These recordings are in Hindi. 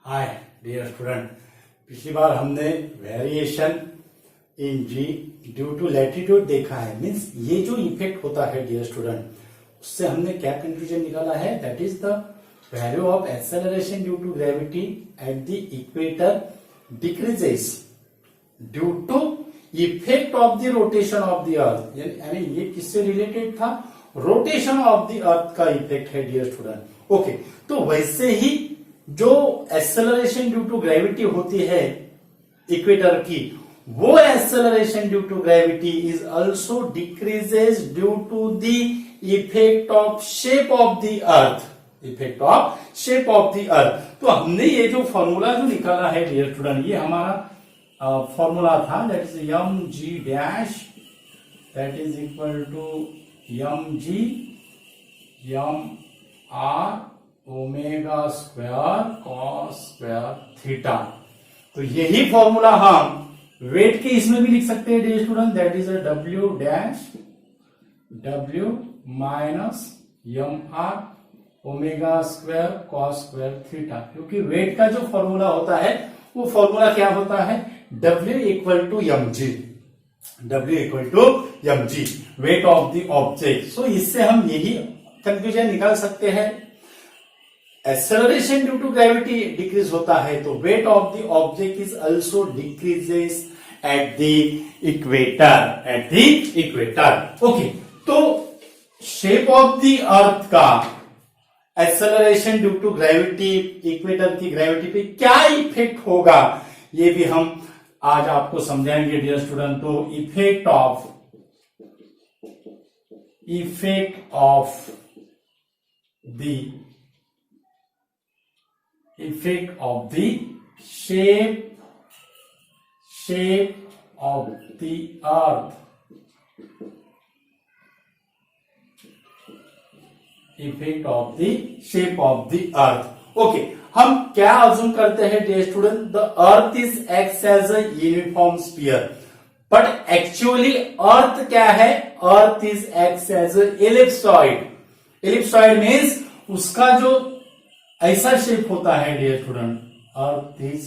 हाय डियर स्टूडेंट, पिछली बार हमने variation in g due to latitude देखा है। मीन्स ये जो इफेक्ट होता है डियर स्टूडेंट, उससे हमने क्या कंक्लूजन निकाला है, that is the value of acceleration due to gravity at the equator decreases due to effect of the rotation of the earth. यानी ये किससे रिलेटेड था, रोटेशन ऑफ द अर्थ का इफेक्ट है डियर स्टूडेंट। ओके, तो वैसे ही जो एक्सेलरेशन ड्यू टू ग्रेविटी होती है इक्वेटर की, वो acceleration due to gravity is also decreases due to the effect of shape of the earth. Effect of shape of the earth. तो हमने ये जो फॉर्मूला जो निकाला है डियर स्टूडेंट, ये हमारा फॉर्मूला था, that is M G dash that is equal to M G M R omega square cos square theta. तो यही फॉर्मूला हम वेट के इसमें भी लिख सकते हैं dear student, that is W dash W minus M R omega square cos square theta. क्योंकि वेट का जो फॉर्मूला होता है वो फॉर्मूला क्या होता है, W equal to M G, W equal to M G, weight of the object. So इससे हम यही कंक्लूजन निकाल सकते हैं, acceleration due to gravity decrease होता है तो weight of the object is also decreases at the equator, at the equator. Okay, तो शेप ऑफ द अर्थ का acceleration due to gravity, equator की ग्रेविटी पे क्या इफेक्ट होगा, ये भी हम आज आपको समझाएंगे डियर स्टूडेंट। तो effect of the shape of the earth, effect of the shape of the earth. Okay, हम क्या अज्यूम करते हैं dear student, the earth is acts as a uniform sphere, but actually earth क्या है, earth is acts as a ellipsoid. Ellipsoid means उसका जो ऐसा शेप होता है dear student, earth is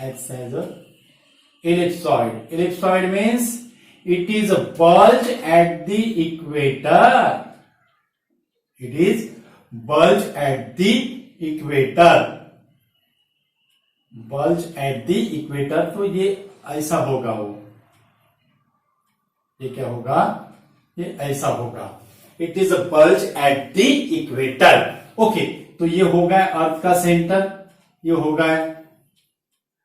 acts as a ellipsoid. Ellipsoid means it is bulge eight the equator, it is bulge at the equator, bulge at the equator। तो ये ऐसा होगा, वो ये क्या होगा, ये ऐसा होगा, it is a bulge at the equator। Okay, तो ये हो गया अर्थ का सेंटर, ये हो गया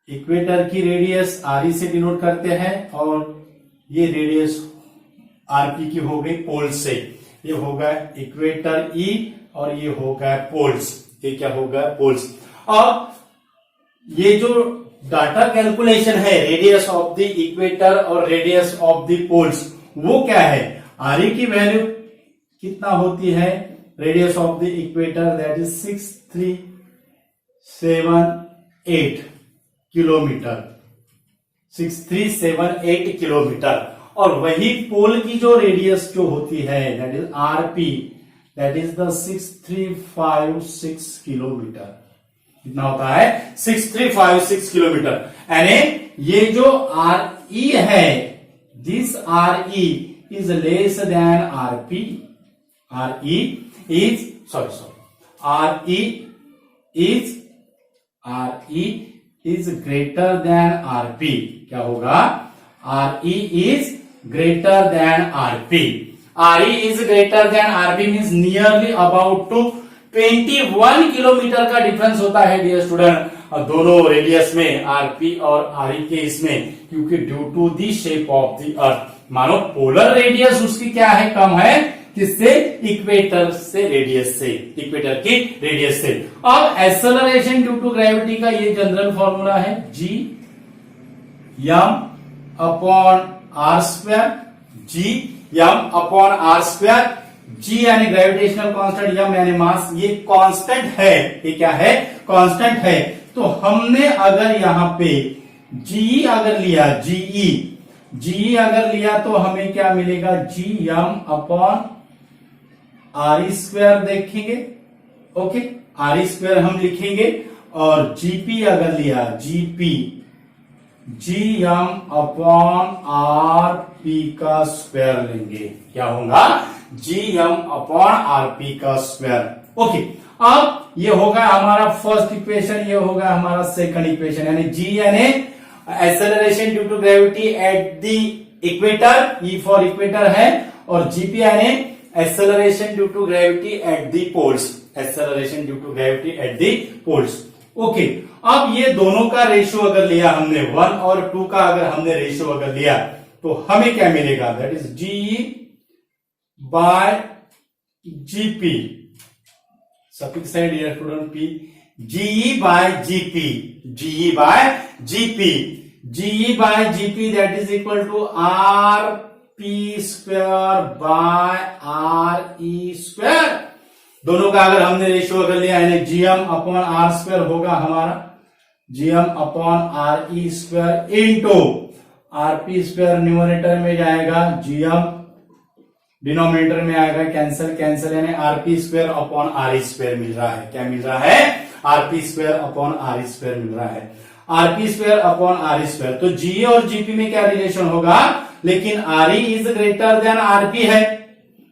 इक्वेटर की रेडियस आर से डिनोट करते हैं, और ये रेडियस आरपी की हो गई पोल से, ये होगा इक्वेटर ई, और ये होगा पोल्स, ये क्या होगा, पोल्स। अब ये जो डाटा कैलकुलेशन है रेडियस ऑफ द इक्वेटर और रेडियस ऑफ द पोल्स, वो क्या है, आर की वैल्यू कितना होती है, radius of the equator that is 6378 kilometre, 6378 kilometre. और वही पोल की जो रेडियस जो होती है that is RP, that is the 6356 kilometre. कितना होता है, 6356 किलोमीटर। यानी ये जो आर ई है, this R E is less than RP, R E is R E is greater than RP. क्या होगा, R E is greater than RP. R E is greater than RP means nearly about two 21 kilometre का डिफरेंस होता है डियर स्टूडेंट, दोनों रेडियस में, आरपी और आर ई के इसमें, क्योंकि due to the shape of the earth. मानो पोलर रेडियस उसकी क्या है, कम है, किससे, इक्वेटर से, रेडियस से, इक्वेटर की रेडियस से। अब एक्सेलरेशन ड्यू टू ग्रेविटी का ये जनरल फॉर्मूला है, G M upon R square, G M upon R square. G यानी ग्रेविटेशनल कांस्टेंट, एम यानी मास, ये कांस्टेंट है, ये क्या है, कांस्टेंट है। तो हमने अगर यहां पे जी अगर लिया, जी अगर लिया तो हमें क्या मिलेगा, G M upon R square देखेंगे। ओके, आर स्क्वायर हम लिखेंगे, और जीपी अगर लिया, जीपी GM अपॉन RP का स्क्वायर लेंगे, क्या होगा? GM अपॉन RP का स्क्वायर। ओके, अब ये होगा हमारा फर्स्ट इक्वेशन, ये होगा हमारा सेकंड इक्वेशन, यानी G यानी acceleration due to gravity at the equator, E for equator है, और GP यानी acceleration due to gravity at the poles, acceleration due to gravity at the poles. Okay, अब ये दोनों का रेशियो अगर लिया हमने, 1 और 2 का अगर हमने रेशियो अगर लिया, तो हमें क्या मिलेगा? That is GE by GP, suffix है dear student P, GE by GP, GE by GP, GE by GP that is equal to RP square by RE square. दोनों का अगर हमने रेशियो अगर लिया है, GM अपॉन R स्क्वायर होगा हमारा, GM upon RE square into RP square numerator में जाएगा, GM डिनोमिनेटर में आएगा, कैंसल कैंसल, यानी RP square upon RE square मिल रहा है। क्या मिल रहा है? RP square upon RE square मिल रहा है, RP square upon RE square. तो GE और GP में क्या रिलेशन होगा? लेकिन RE is greater then RP है,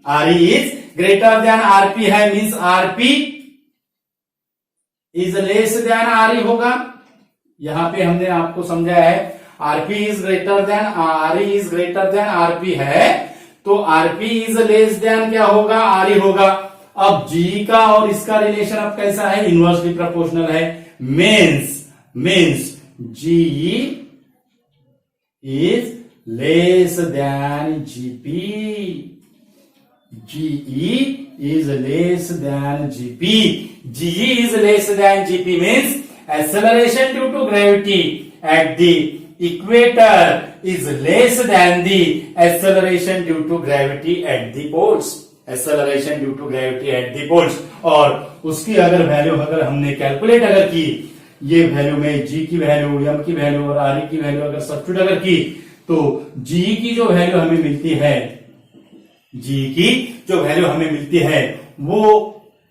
RE is greater then RP है, means RP is less then RE होगा। यहां पे हमने आपको समझाया है RP is greater then RE is greater then RP है, तो RP इज लेस देन क्या होगा? RE होगा। अब G का और इसका रिलेशन अब कैसा है? इनवर्सली प्रोपोर्शनल है, means GE is less then GP, GE is less than GP. GE is less than GP means acceleration due to gravity at the equator is less than the acceleration due to gravity at the poles. Acceleration due to gravity at the poles. और उसकी अगर वैल्यू अगर हमने कैलकुलेट अगर की, ये वैल्यू में G की वैल्यू, M की वैल्यू और RE की वैल्यू अगर सब्स्टिट्यूट अगर की, तो G की जो वैल्यू हमें मिलती है, G की जो वैल्यू हमें मिलती है वो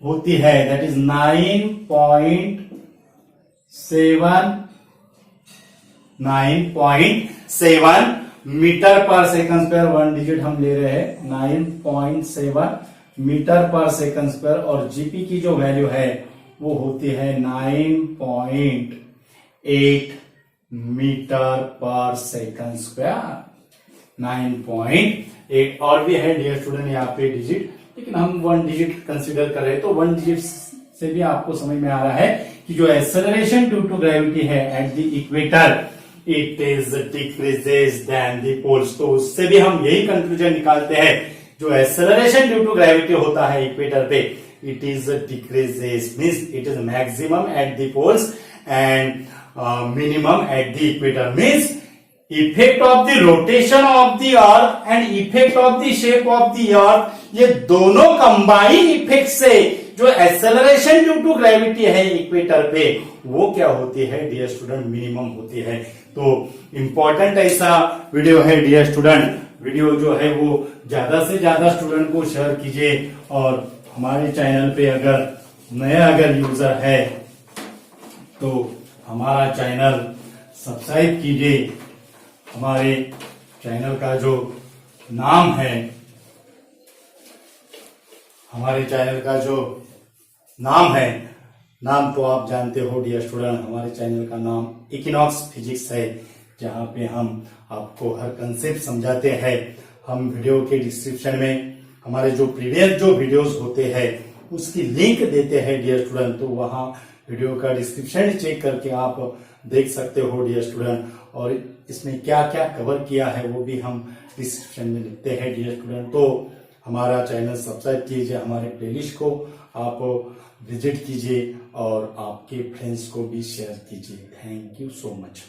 होती है दैट इज 9.7 मीटर पर सेकंड स्क्वायर, 1 डिजिट हम ले रहे हैं, 9.7 मीटर पर सेकंड स्क्वायर, और जीपी की जो वैल्यू है वो होती है 9.8 मीटर पर सेकंड स्क्वायर, 9.8। और भी है डियर स्टूडेंट यहाँ पे डिजिट, लेकिन हम 1 डिजिट कंसीडर कर रहे हैं, तो 1 डिजिट से भी आपको समझ में आ रहा है कि जो एक्सेलरेशन ड्यू टू ग्रेविटी है at the equator it is decreases then the poles. तो उससे भी हम यही कंक्लूजन निकालते हैं, जो एक्सेलरेशन ड्यू टू ग्रेविटी होता है इक्वेटर पे, it is decreases means it is maximum at the poles and minimum at the equator, means effect of the rotation of the earth and effect of the shape of the earth, ये दोनों कंबाइन इफेक्ट से जो एक्सेलरेशन ड्यू टू ग्रेविटी है इक्वेटर पे, वो क्या होती है डियर स्टूडेंट? मिनिमम होती है। तो इंपॉर्टेंट ऐसा वीडियो है डियर स्टूडेंट, वीडियो जो है वो ज्यादा से ज्यादा स्टूडेंट को शेयर कीजिए, और हमारे चैनल पे अगर नया अगर यूजर है तो हमारा चैनल सब्सक्राइब कीजिए। हमारे चैनल का जो नाम है, हमारे चैनल का जो नाम है, नाम तो आप जानते हो डियर स्टूडेंट, हमारे चैनल का नाम इक्विनॉक्स फिजिक्स है, जहां पे हम आपको हर कंसेप्ट समझाते हैं। हम वीडियो के डिस्क्रिप्शन में हमारे जो प्रीवियस जो वीडियोस होते हैं उसकी लिंक देते हैं डियर स्टूडेंट, तो वहां वीडियो का डिस्क्रिप्शन चेक करके आप देख सकते हो डियर स्टूडेंट, और इसमें क्या क्या कवर किया है वो भी हम डिस्क्रिप्शन में लिखते हैं डियर स्टूडेंट। तो हमारा चैनल सब्सक्राइब कीजिए, हमारे प्लेलिस्ट को आप विजिट कीजिए और आपके फ्रेंड्स को भी शेयर कीजिए। Thank you so much.